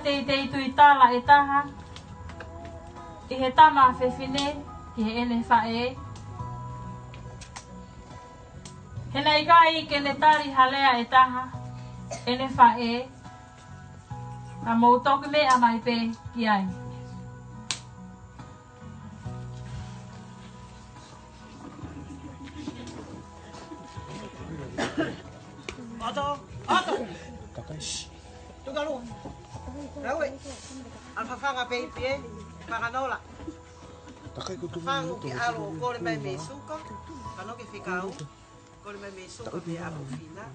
te tui tala e taha. I he tama whewhine, ki he ene whae. He nei kai ke ne tari halea e taha, ene whae. Ka mou toku me a mai pe ki ai. Otto! Otto! Tugalu! Rawe! Al fafanga baby eh? Whakanola. Whangu ki alo kore mai me suka. Kano ke whikau. Kore mai me suka me apu whina.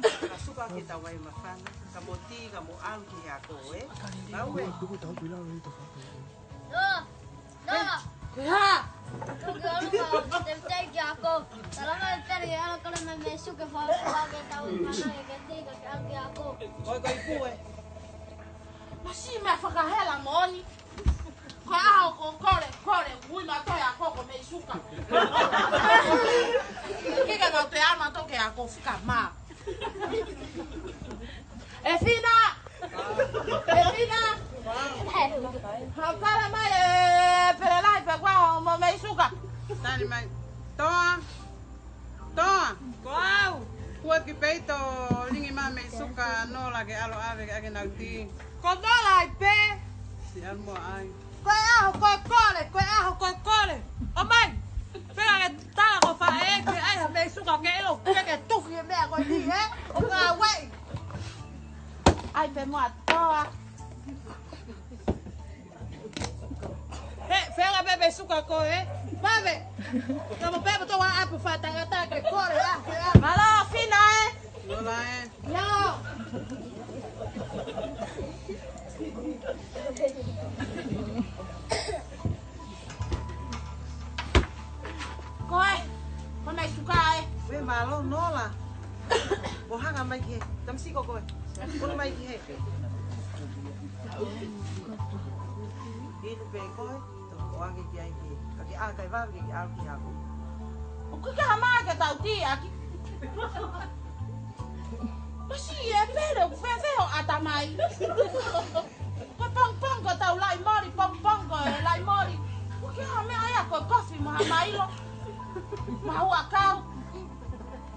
Ka suka ke tawai mawhana. Ka mo ti, ka mo alu ki hea ko eh? Rawe! No! Kuha! Koi pue. Masi me whakahela moni. Ko aho ko kore, ui matoe a koko me suka. Kika no te ama toke a ko whika mā. E whina! E whina! Hakara mai e perelai pe kwa mo me suka. Tani mai. Toa! Toa! Koau! Kua ki peito lingi ma me suka no la ke alo ave ke ake nauti. Ko dola i pe. Si almo ai. Koe aho koe kore. O mai! Pega ke tala ko whae ke ai ha me suka ke elo. Ke tuki e mea koe ni he. O ngā wei. Ai pe mua toa. He, whenga bebe suka koe e. Mave! Namo bebe toa apu whatangata ke kore a. Malo, whina e. Lola e. No! Koe, ko mai suka e. We malo nola. Ko hanga mai ki he. Tamsiko koe. Kono mai ki he. Inu pe koe. Toko ange ki ai ki. Kaki a kai wangi ki au ki haku. O kika hamaa ke tau ti aki. Masi e pere o whewheo atamai. Ko pong ko tau lai mori, pong ko e lai mori. O kika mea ia ko kofi mo hamailo. Mahua kau.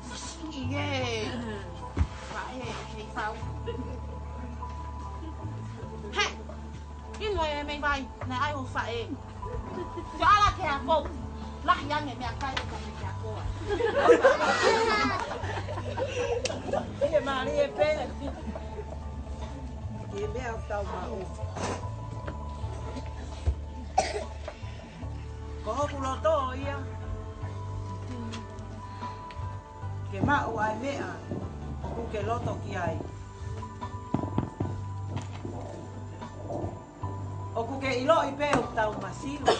Masi e. Wae, hei whau. He! Ino e mei vai, ne ai o whae. Te ala ke a kou. Lahi ange mea kai o kame ke a koa. Ie mari e pe. Ki e mea tau ma o. Ko hoku loto ia. Ke mau ai mea. Ku ke loto ki ai. O ku ke ilo i pe o tau masilo.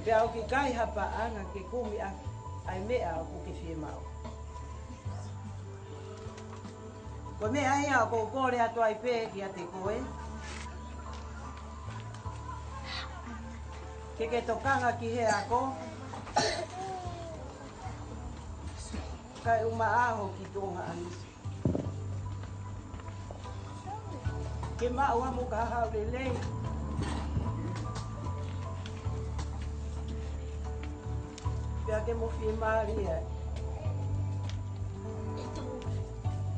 Pe au ki kai hapa anga ke kumi ai mea o ku ke fie mau. Ko mea ia o ko kore atu ai pe ki a te koe. Ke tokanga ki he ako. Kai uma aho ki tonga anisi. Ke maua mo ka hau lelei. Pea ke mo fie maria.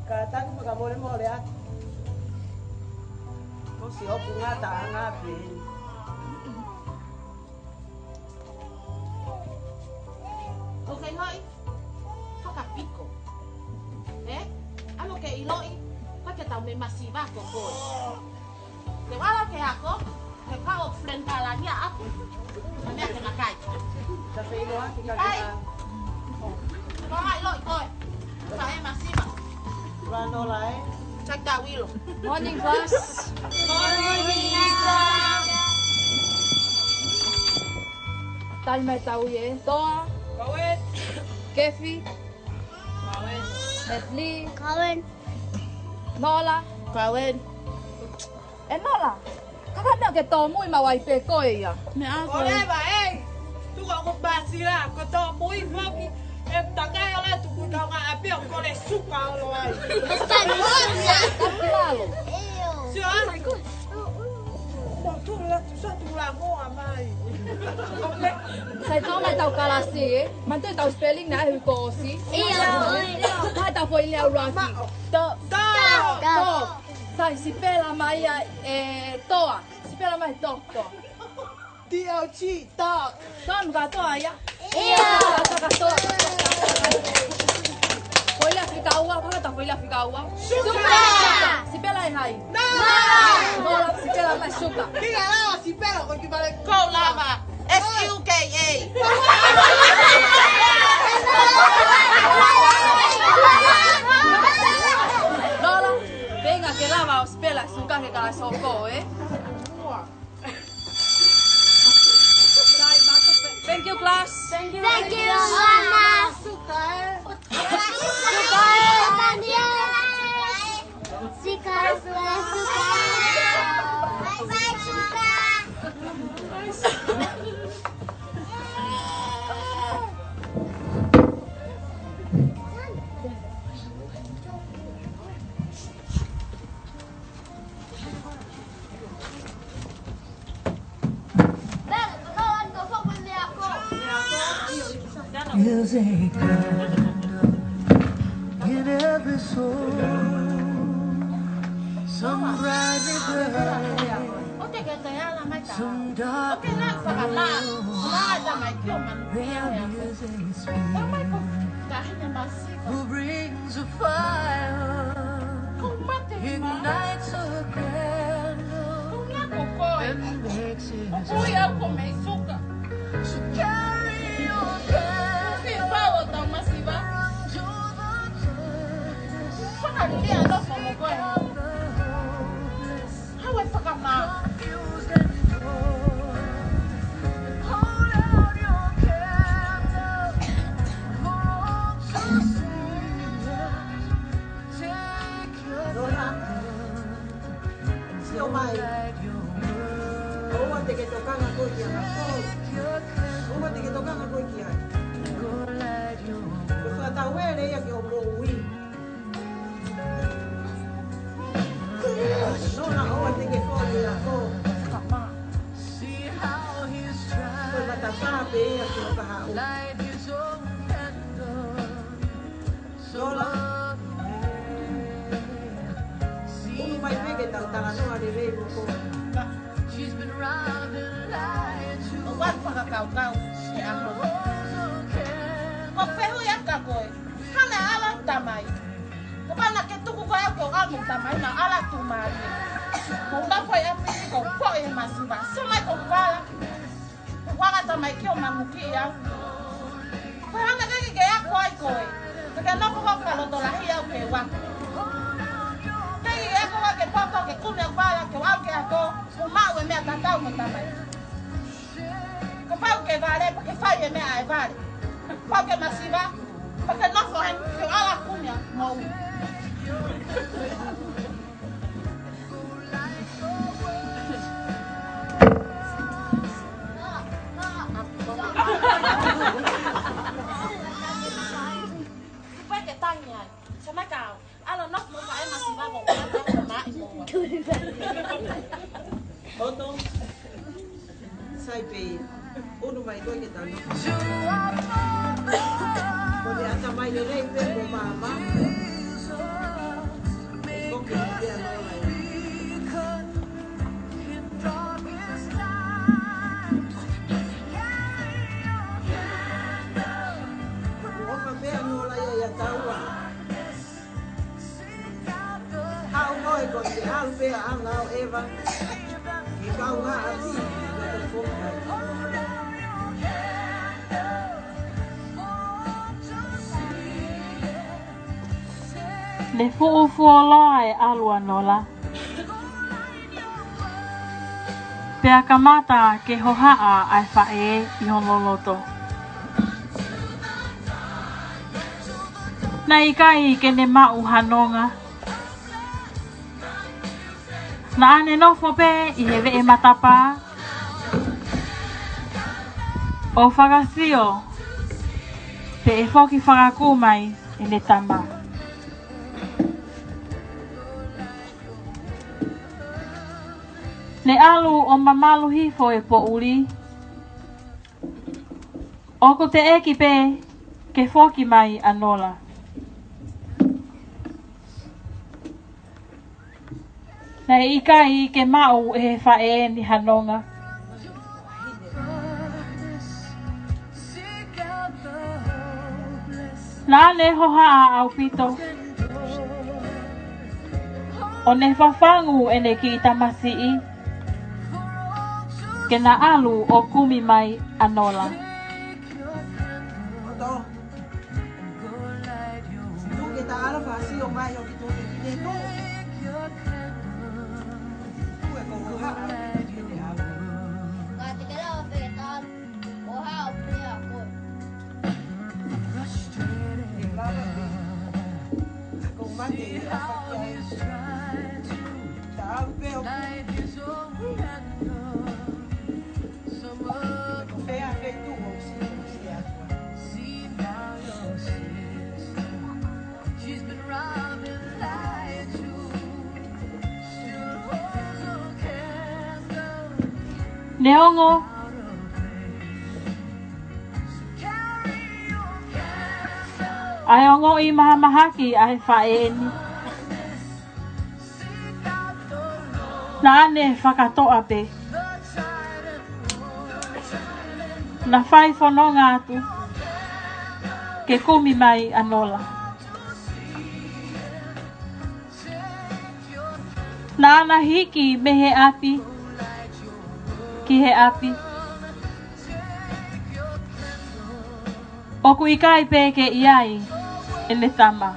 Ka taku maka more atu. Ko si opu ngata anga peni. O kei hoi, whakapiko. Ano ke iloi, ka tau me masiva ko koe. Te wala ke ako, ke kao flentalania aku. Ka mea ke makai. Sa whainoa ki ka Ai. kina. Ko mai loi koe. Ka e masiva. Rano lai. Check that wheel. Morning, boss. Talme tau ye. Toa. Kawet. Kefi. Kawet. Netli. Kawan. Nola. Kawen. E Nola. Kakana ke tō mui mawai pe koe ia. Me ako. Oleva, ei! Tu ko basira, ko to mui foki. E takai ole tuku tauka api o kore suka olo ai. Sio ai. Mo tula satu lago amai. Sai tau mai tau kalasi e, man tu tau spelling na hu kosi. Mai tau foi le uraki. To. Sai si pela mai toa. Si pela mai to. DLG dog. Ton ga toa ya. Ka toa. Foi le Afrika ua, pa ta foi le Afrika ua. Suka. Si pela ai hai. No, si pela mai suka. Kika lao si pelo ko ki vale. Go lava. SUKA. Lola, venga que lava os pela suka que kala soko, eh. Thank you, class. Thank you, Mama. Suka. Music in every soul, some bright and bright, some dark and their music speaks, who brings a fire, ignites a candle, and makes it so carry your Sio mai. Owa te ke tokanga ko ki ana ko. Owa te ke tokanga ko ki ai. Ko fa ta wele ya ke o mo wi. No na owa te ke ko ya ko. Ko va ta fa pe ya ke o ka ha. Lola. Unu mai pege ta tala no ale re ko. She's been round and lied to. Wat pakakau-kau si ako. Ko pehu ya ka koy. Hana ala tamay. Kapana ke tuku ko ya ko amo tamay na ala tumari. Kung da ko ya pili ko ko e masiba. Sumay ko kala. Wala tamay kyo mamuki ya. Ko hana ke ya koy koy. Kaya no ko ka lo to la hiya ke wa. Kaya ko ke poko ke kume bala ke wa ke ako. Umawe me atatau mo tamay. Kapag ke vale, porque falle me ai vale. Porque masiva, porque no cogen que ala cuña, no. Supaya que tanya, sama kau. Ala nok mo ka masiva ko ka ma imo. Oto. Sai pe. Unu mai ko ke ta no. Ko le ata mai le rei pe ko mama. Ko ke te no lai. O ka pe no lai ya taua. Au noi ko te al pe al nau Eva. Ki kau nga ati. Le fu'ufuoloa e alua nola. Pea kamata ke hoha'a ai whae I honoloto. Na ikai ke ne ma'u hanonga. Na ane nofo pe I he ve'e matapa. O whakasio. Pe e whoki whakaku mai e ne tama. Ne alu o mamalu hifo e po uri. Oko te eki pe ke whoki mai anola. Nei ikai ke mau e he whae ni hanonga. Nā ne hoha a au pito. O ne whawhangu e ne ki i tamasi i. Ke na alu o kumi mai anola. Oto. Tu ke ta ala fa si o mai o ki tu ke tu. Tu e ko ha a ki te ala. Con mate a ta ala pe o fe a fe tu o si a She's been robbed and lied to. Still holds a candle Neongo. Ai ongo i mahamahaki ai whaeni. Nā ne whakatoa pe. Na whai whanonga atu. Ke kumi mai anola. Nā na hiki me he api. Ki he api. Oku ikai pe ke iai. E le tama.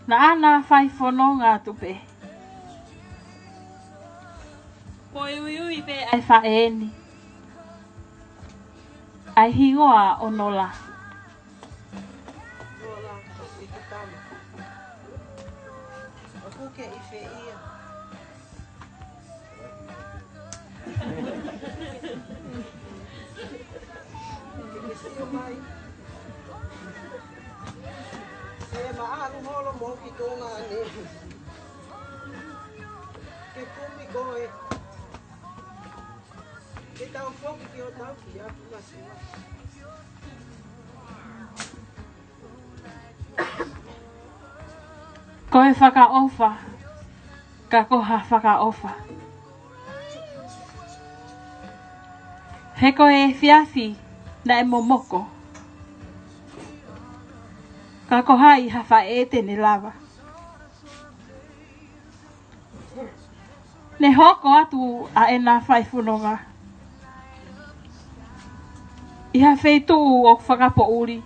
Na ana whai whanonga tupe. Poi ui pe ai whaeni. Ai hingoa o nola. Nola i te tama. O kuke i fe ia. Ke si o mai. E maaru holo mo ki tōna ane. Ke kumi koe. Ke tau whoki ki o tau ki atu masiwa. Koe whakaofa. Ka koha whakaofa. He koe whiawhi na e momoko. Ka koha i hawha e tene lava. Ne hoko atu a e nā whai whunonga. Iha wheitu o whakapo uri.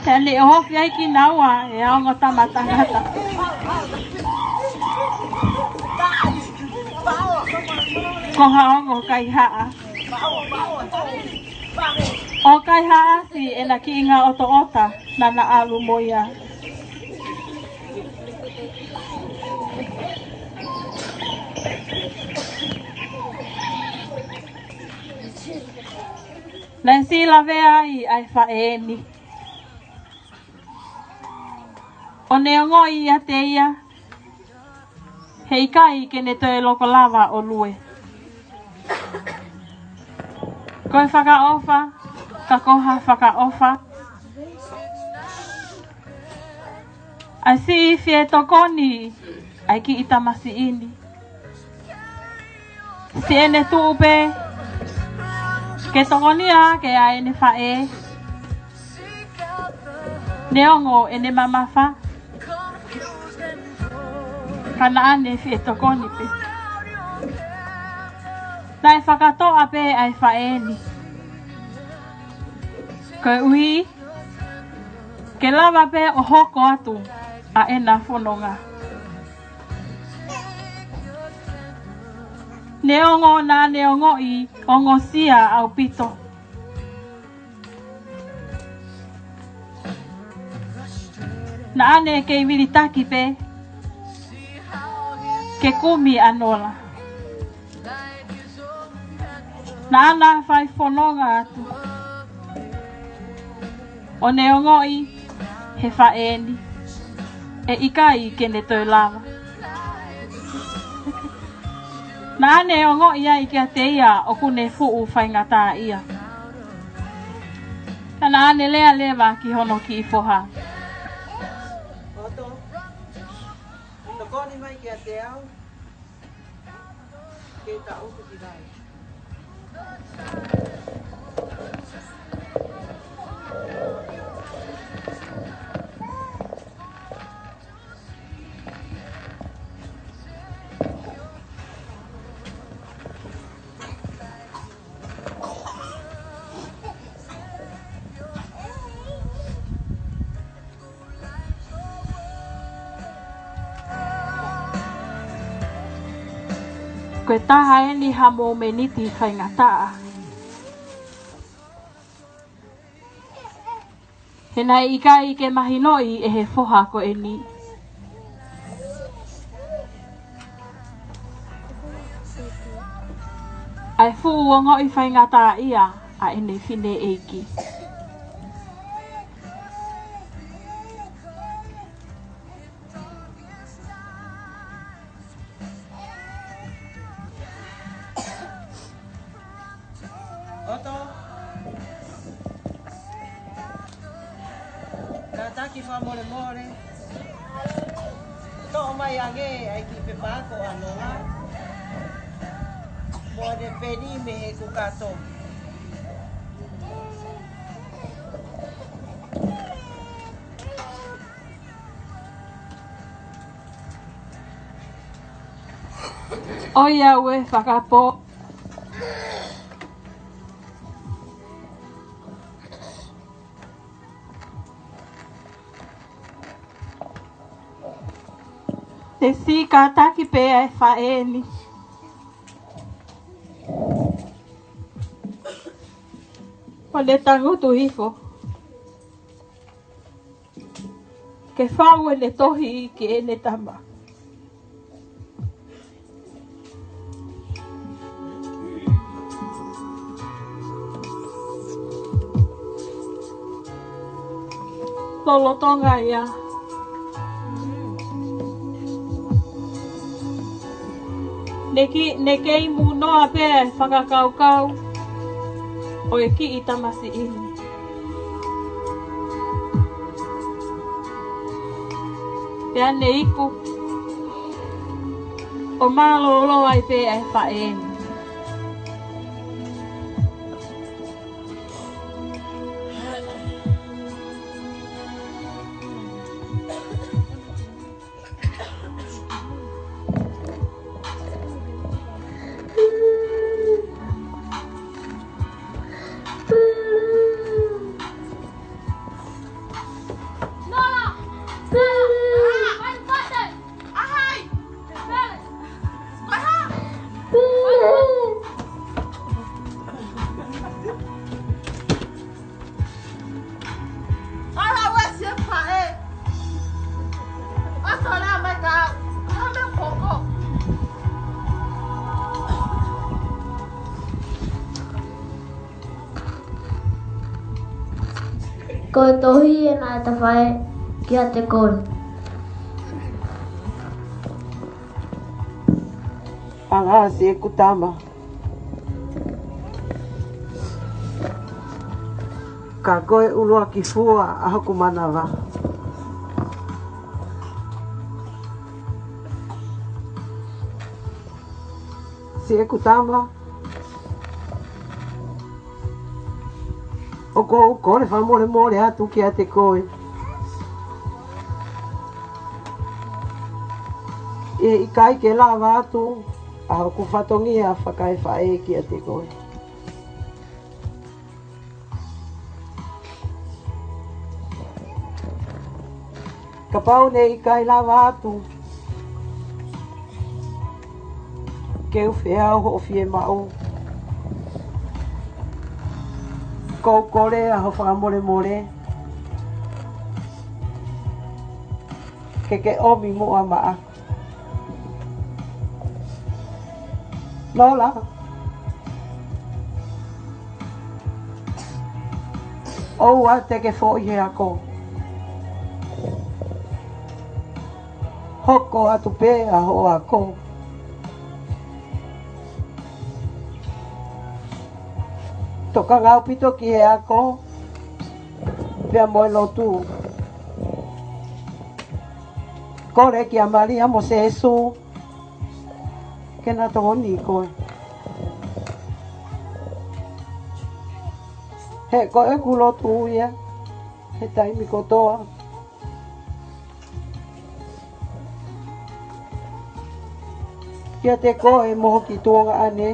Tēne o hoki ai ki naua e aonga tamatangata. Koha ongo kai haa. O kai haa si e na ki inga oto ota na na alu moia. Nai si lawe ai ai whaeni. O ne ongo i a te ia. Hei kai ke ne toe loko lava o lue. Koe whakaofa, ka koha whakaofa. Ai si i fie tokoni, ai ki i tamasi ini. Si ene tuupe, ke tokonia ke a ene whae. Neongo ene mamafa. Kana ane fie tokoni pe. Nai whakatoa pe ai whaeni. Koe uhi, ke lava pe o hoko atu a ena whanonga. Neongo na neongo I ongo sia au pito. Na ane ke viritaki pe. Ke kumi anola. Na ana fai fononga atu. O neongo I he faeni. E ikai kene toi lava. Na ane o ngo ia I kia te ia o kune fuu whaingata ia. Kana ane lea lewa ki hono ki I foha. Oto. No koni mai kia te au. Ke ta uku ki dai. Koe taha e ni hamo me niti whaingataa. He nai ikai ke mahinoi e he foha ko e ni. Ai fuu o ngoi whaingataa ia a ene whine eiki. Oto. Kataki fa mole mole. To mai ange ai ki pe pa ko anola. Mo de pedi me ku kato. Oia ue whakapo. Te si ka taki pe e whaeni. O le tangutu hifo. Ke whau e le tohi ki e ne tama. Lolotonga ia. Nekei munoa pe e whakakaukau. O e ki I tamasi ini. Pea ne iku. O malolo ai pe e whaeni. Ko tohi e nā ta whae kia te kore. Anga si e kutama. Ka koe ulua ki fua a hoku manawa. Si e kutama. O ko le whamore more atu ki a te koe. E I kai ke lawa atu a hoku whatongi a whakai whae ki a te koe. Ka pau ne I kai lawa atu Ke ufea ho fie mau. Ko kore a ho whakamore more. Ke omi mo a maa. Lola. O a te ke fo i he ako. Hoko atu pe a ho ako. Toka ngau pito ki he ako. Pea moe lotu. Kore ki a Maria mo se esu. Ke na tongo ni koe. He koe kulotu ia. He taimi kotoa. Kia te koe moho ki tuonga ane.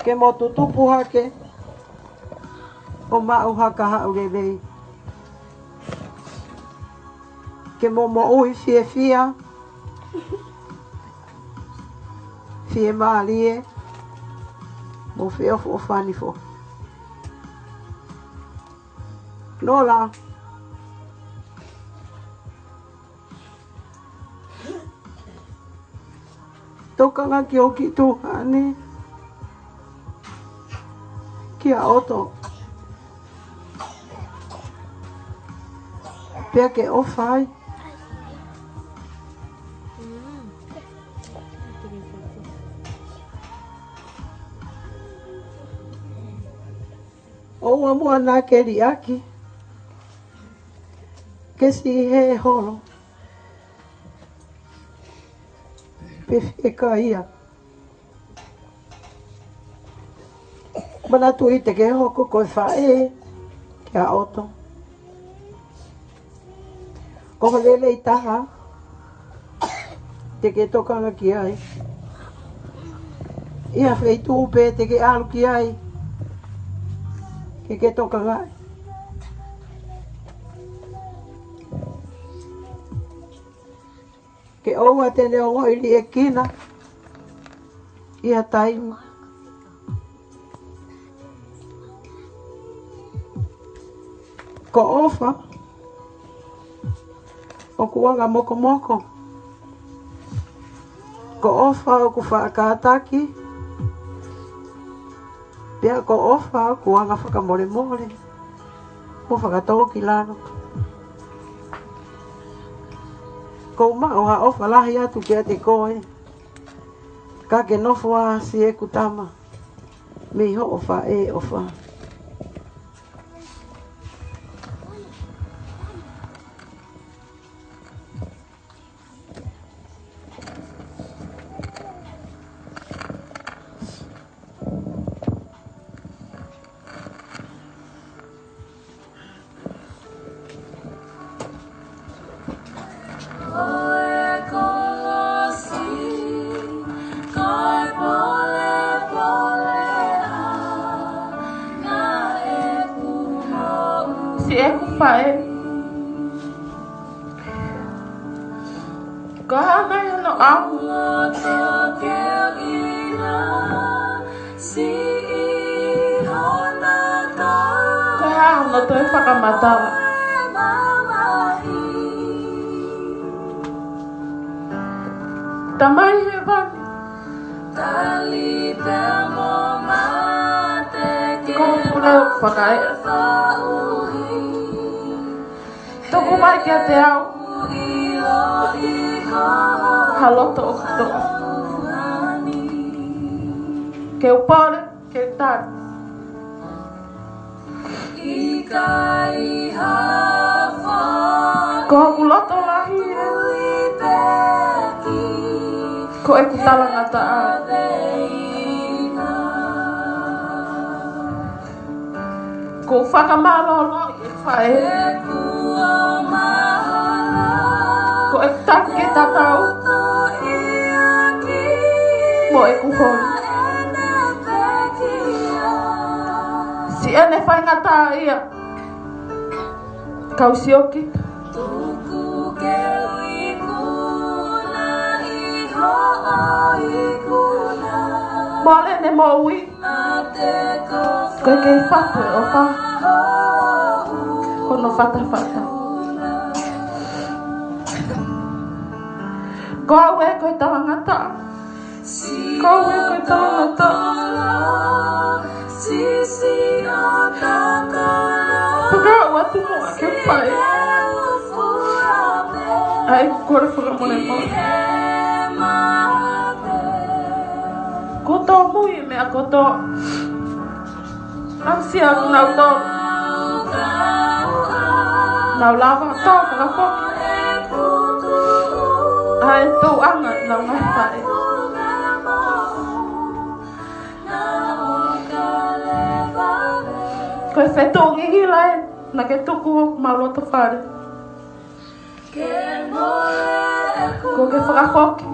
Ke mo tutupu hake. O mau haka haurewei. Ke mo ui fie fia. Fie maalie. Mo feo fo fani fo. Lola. Tokanga ki o ki tuhane. Kia oto. Pea ke o fai. O mua na ke riaki. Ke si he holo. Pe ka ia. Mana tu i te ke hoko koe whae. Kia oto. Koho lele i taha. Te ke tokanga ki ai. Ia whei tūpe te ke alu ki ai. Ke tokanga ai. Ke oua tene o ngoi li e kina. Ia taimu. Ko ofa. O kuanga moko moko. Ko ofa o ku whaakataki. Pea ko ofa o kuanga whakamore more. Mo whakatoko ki lano. Ko mao ha ofa lahi atu kia te koe. Ka ke nofo a si e kutama. Me ho ofa e ofa. Pai. Kahana ya no aku. Kahana to e whakamatawa. Tamai he wani. Ko pule whakai. Toko mai kia te au. Haloto o katoa. Ke upare, ke tari. Ko hakuloto lahi e. Ko e kutala ngata a. Ko whakamalolo i whae. Ko e take tatau. Mo e kuhori. Si ene whai ngata ia. Kau sioki. Mole ne moui. Koe kei whatu e o wha. Kono whata whata. Ko au e koe tawangata. Ko au e koe tawangata. Puka au atu mua ke whai. Ai kore whakamone mole. Ko tō mui mea ko tō. Amsia nau tō. Nau lava tō whakapoki. Ai tō anga nau ngai whae. Koe whetō ngingi lai na ke tuku mauloto whare. Ko ke whakapoki.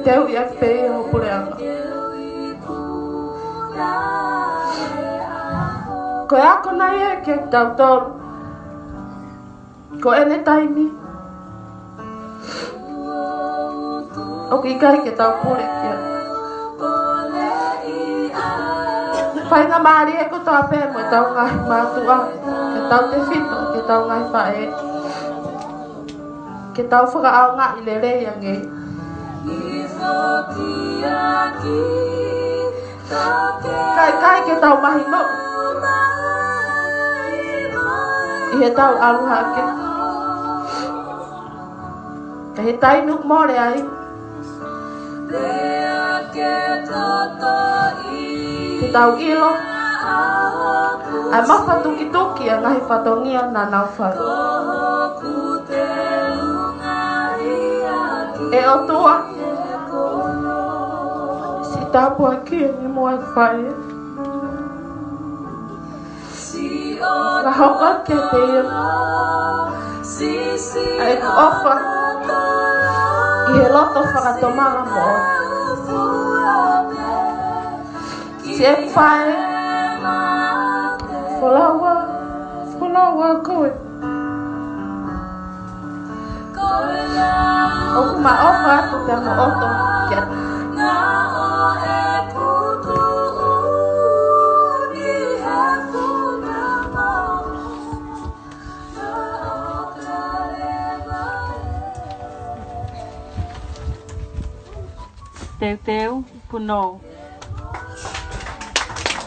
Teu ia whee o pureanga. Ko ako nai e ke tau tōru. Ko ene taimi. O ki kai ke tau pure kia. Whai ngā maari e ko tau pē mo e tau ngai mātua. Ke tau te whito, ke tau ngai whae. Ke tau whakaau ngā i le rei angei. Kai ke tau mahi no. I he tau aluha ke. Ke he tainuk more ai. Ke tau ilo. Ai mawha tuki tuki a ngahi whatongia na nau whare. E o tua. Si tāpua kia ni mua i whae. Ka hoka ke te ia. Ai ku ofa. I he loto whakatomala mo. Si e whae. Folawa koe. O ku ma ofa atu te mo oto kia. Teu, puno.